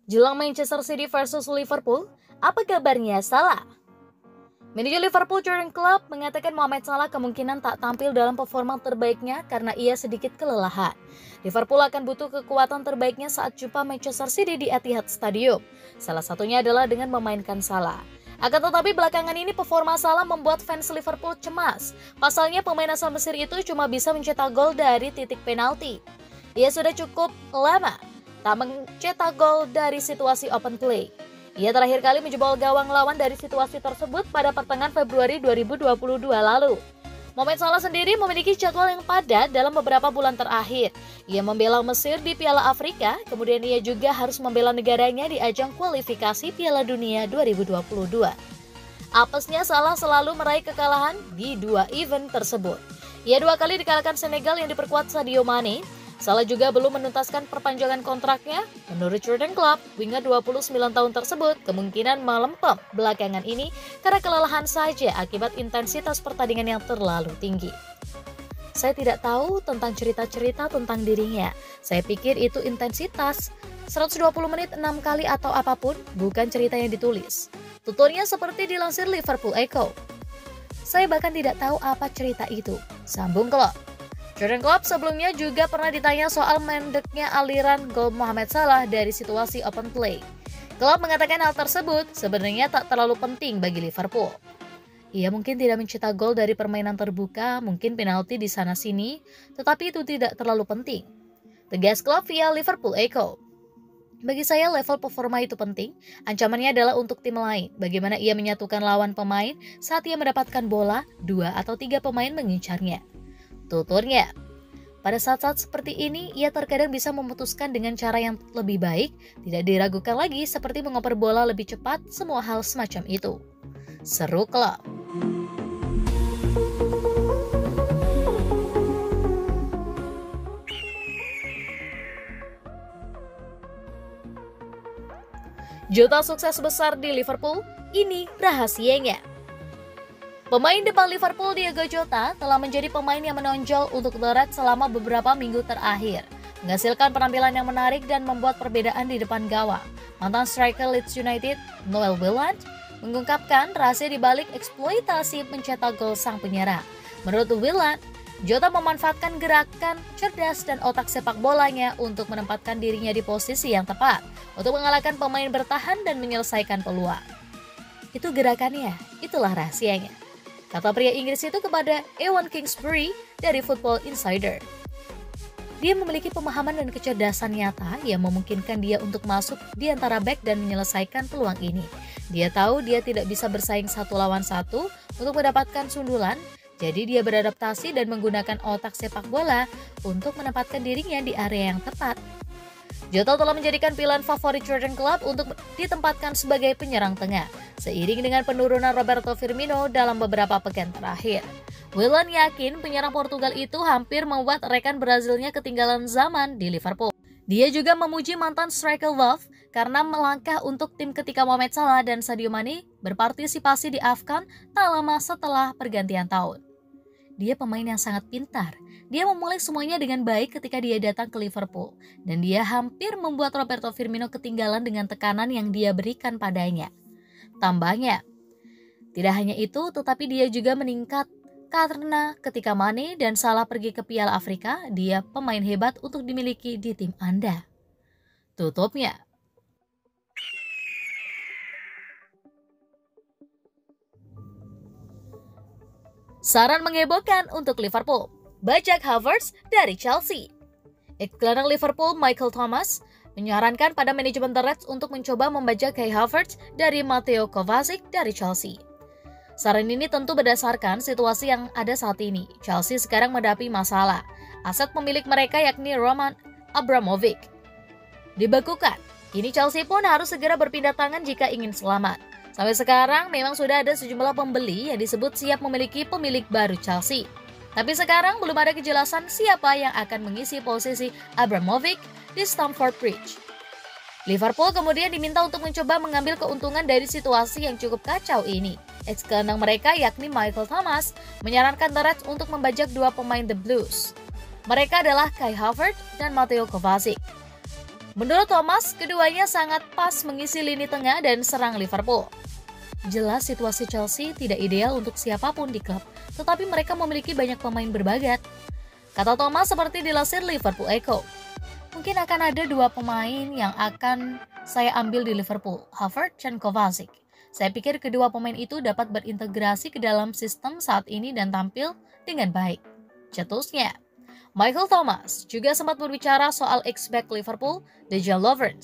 Jelang Manchester City versus Liverpool, apa kabarnya Salah? Manajer Liverpool Jurgen Klopp mengatakan Mohamed Salah kemungkinan tak tampil dalam performa terbaiknya karena ia sedikit kelelahan. Liverpool akan butuh kekuatan terbaiknya saat jumpa Manchester City di Etihad Stadium. Salah satunya adalah dengan memainkan Salah. Akan tetapi belakangan ini performa Salah membuat fans Liverpool cemas. Pasalnya pemain asal Mesir itu cuma bisa mencetak gol dari titik penalti. Ia sudah cukup lama tak mencetak gol dari situasi open play. Ia terakhir kali menjebol gawang lawan dari situasi tersebut pada pertengahan Februari 2022 lalu. Mohamed Salah sendiri memiliki jadwal yang padat dalam beberapa bulan terakhir. Ia membela Mesir di Piala Afrika, kemudian ia juga harus membela negaranya di ajang kualifikasi Piala Dunia 2022. Apesnya Salah selalu meraih kekalahan di dua event tersebut. Ia dua kali dikalahkan Senegal yang diperkuat Sadio Mane. Salah juga belum menuntaskan perpanjangan kontraknya. Menurut Jurgen Klopp, winger 29 tahun tersebut kemungkinan melempem belakangan ini karena kelelahan saja akibat intensitas pertandingan yang terlalu tinggi. Saya tidak tahu tentang cerita-cerita tentang dirinya. Saya pikir itu intensitas. 120 menit 6 kali atau apapun, bukan cerita yang ditulis. Tuturnya seperti dilansir Liverpool Echo. Saya bahkan tidak tahu apa cerita itu, sambung Klopp. Jurgen Klopp sebelumnya juga pernah ditanya soal mendeknya aliran gol Mohamed Salah dari situasi open play. Klopp mengatakan hal tersebut sebenarnya tak terlalu penting bagi Liverpool. Ia mungkin tidak mencetak gol dari permainan terbuka, mungkin penalti di sana-sini, tetapi itu tidak terlalu penting. Tegas Klopp via Liverpool Echo. Bagi saya level performa itu penting, ancamannya adalah untuk tim lain. Bagaimana ia menyatukan lawan pemain saat ia mendapatkan bola, 2 atau 3 pemain mengincarnya. Tuturnya, pada saat-saat seperti ini, ia terkadang bisa memutuskan dengan cara yang lebih baik, tidak diragukan lagi seperti mengoper bola lebih cepat, semua hal semacam itu. Seru Klopp. Jota sukses besar di Liverpool, ini rahasianya. Pemain depan Liverpool Diogo Jota telah menjadi pemain yang menonjol untuk The Reds selama beberapa minggu terakhir, menghasilkan penampilan yang menarik dan membuat perbedaan di depan gawang. Mantan striker Leeds United, Noel Willand, mengungkapkan rahasia di balik eksploitasi mencetak gol sang penyerang. Menurut Willand, Jota memanfaatkan gerakan cerdas dan otak sepak bolanya untuk menempatkan dirinya di posisi yang tepat untuk mengalahkan pemain bertahan dan menyelesaikan peluang. Itu gerakannya, itulah rahasianya, kata pria Inggris itu kepada Ewan Kingsbury dari Football Insider. Dia memiliki pemahaman dan kecerdasan nyata yang memungkinkan dia untuk masuk di antara bek dan menyelesaikan peluang ini. Dia tahu dia tidak bisa bersaing 1 lawan 1 untuk mendapatkan sundulan, jadi dia beradaptasi dan menggunakan otak sepak bola untuk menempatkan dirinya di area yang tepat. Jota telah menjadikan pilihan favorit Jurgen Klopp untuk ditempatkan sebagai penyerang tengah, seiring dengan penurunan Roberto Firmino dalam beberapa pekan terakhir. Willan yakin penyerang Portugal itu hampir membuat rekan Brazilnya ketinggalan zaman di Liverpool. Dia juga memuji mantan striker Wolf karena melangkah untuk tim ketika Mohamed Salah dan Sadio Mane berpartisipasi di AFCON tak lama setelah pergantian tahun. Dia pemain yang sangat pintar. Dia memulai semuanya dengan baik ketika dia datang ke Liverpool. Dan dia hampir membuat Roberto Firmino ketinggalan dengan tekanan yang dia berikan padanya. Tambahnya, tidak hanya itu, tetapi dia juga meningkat karena ketika Mane dan Salah pergi ke Piala Afrika, dia pemain hebat untuk dimiliki di tim Anda. Tutupnya. Saran menghebohkan untuk Liverpool, bajak Havertz dari Chelsea. Ex-gelandang Liverpool Michael Thomas menyarankan pada manajemen The Reds untuk mencoba membajak Kai Havertz dari Mateo Kovacic dari Chelsea. Saran ini tentu berdasarkan situasi yang ada saat ini. Chelsea sekarang menghadapi masalah. Aset pemilik mereka yakni Roman Abramovich dibekukan. Kini Chelsea pun harus segera berpindah tangan jika ingin selamat. Sampai sekarang memang sudah ada sejumlah pembeli yang disebut siap memiliki pemilik baru Chelsea. Tapi sekarang belum ada kejelasan siapa yang akan mengisi posisi Abramovich di Stamford Bridge. Liverpool kemudian diminta untuk mencoba mengambil keuntungan dari situasi yang cukup kacau ini. Ex-gelandang mereka yakni Michael Thomas menyarankan The Reds untuk membajak 2 pemain The Blues. Mereka adalah Kai Havertz dan Mateo Kovacic. Menurut Thomas, keduanya sangat pas mengisi lini tengah dan serang Liverpool. Jelas situasi Chelsea tidak ideal untuk siapapun di klub, tetapi mereka memiliki banyak pemain berbakat. Kata Thomas seperti dilansir Liverpool Echo. Mungkin akan ada 2 pemain yang akan saya ambil di Liverpool, Havertz dan Kovacic. Saya pikir kedua pemain itu dapat berintegrasi ke dalam sistem saat ini dan tampil dengan baik. Cetusnya. Michael Thomas juga sempat berbicara soal ex-back Liverpool, Dejan Lovren.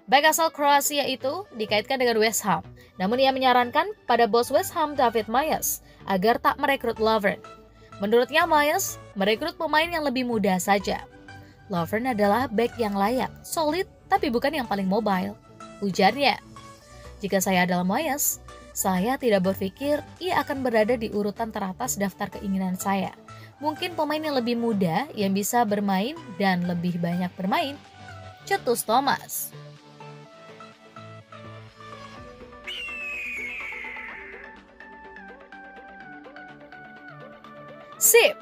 Back asal Kroasia itu dikaitkan dengan West Ham, namun ia menyarankan pada bos West Ham David Moyes agar tak merekrut Lovren. Menurutnya Moyes merekrut pemain yang lebih muda saja. Lovren adalah back yang layak, solid, tapi bukan yang paling mobile, ujarnya. Jika saya adalah Moyes, saya tidak berpikir ia akan berada di urutan teratas daftar keinginan saya. Mungkin pemain yang lebih muda yang bisa bermain dan lebih banyak bermain. Cetus Thomas. Sip,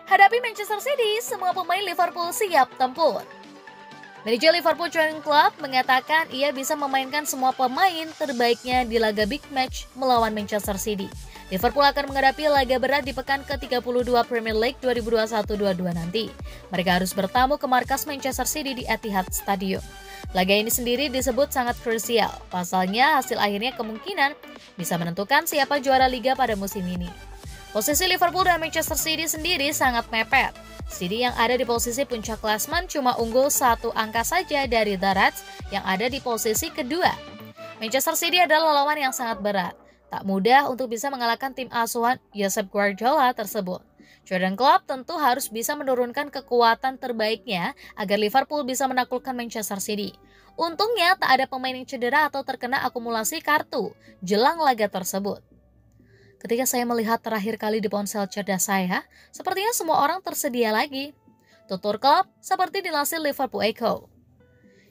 hadapi Manchester City, semua pemain Liverpool siap tempur. Manajer Liverpool Training Club mengatakan ia bisa memainkan semua pemain terbaiknya di laga big match melawan Manchester City. Liverpool akan menghadapi laga berat di pekan ke-32 Premier League 2021-22 nanti. Mereka harus bertamu ke markas Manchester City di Etihad Stadium. Laga ini sendiri disebut sangat krusial. Pasalnya hasil akhirnya kemungkinan bisa menentukan siapa juara liga pada musim ini. Posisi Liverpool dan Manchester City sendiri sangat mepet. City yang ada di posisi puncak klasemen cuma unggul 1 angka saja dari The Reds yang ada di posisi kedua. Manchester City adalah lawan yang sangat berat. Tak mudah untuk bisa mengalahkan tim asuhan Josep Guardiola tersebut. Jurgen Klopp tentu harus bisa menurunkan kekuatan terbaiknya agar Liverpool bisa menaklukkan Manchester City. Untungnya tak ada pemain yang cedera atau terkena akumulasi kartu jelang laga tersebut. Ketika saya melihat terakhir kali di ponsel cerdas saya, sepertinya semua orang tersedia lagi. Tutur Klopp seperti dilansir Liverpool Echo.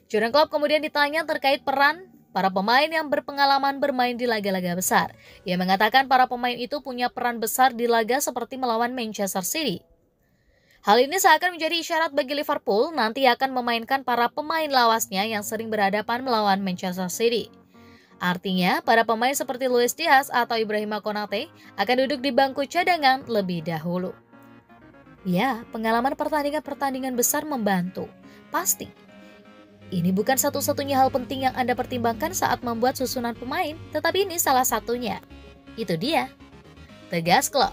Jurgen Klopp kemudian ditanya terkait peran para pemain yang berpengalaman bermain di laga-laga besar. Ia mengatakan para pemain itu punya peran besar di laga seperti melawan Manchester City. Hal ini seakan menjadi isyarat bagi Liverpool nanti akan memainkan para pemain lawasnya yang sering berhadapan melawan Manchester City. Artinya, para pemain seperti Luis Diaz atau Ibrahima Konate akan duduk di bangku cadangan lebih dahulu. Ya, pengalaman pertandingan-pertandingan besar membantu. Pasti. Ini bukan satu-satunya hal penting yang Anda pertimbangkan saat membuat susunan pemain, tetapi ini salah satunya. Itu dia. Tegas Klopp.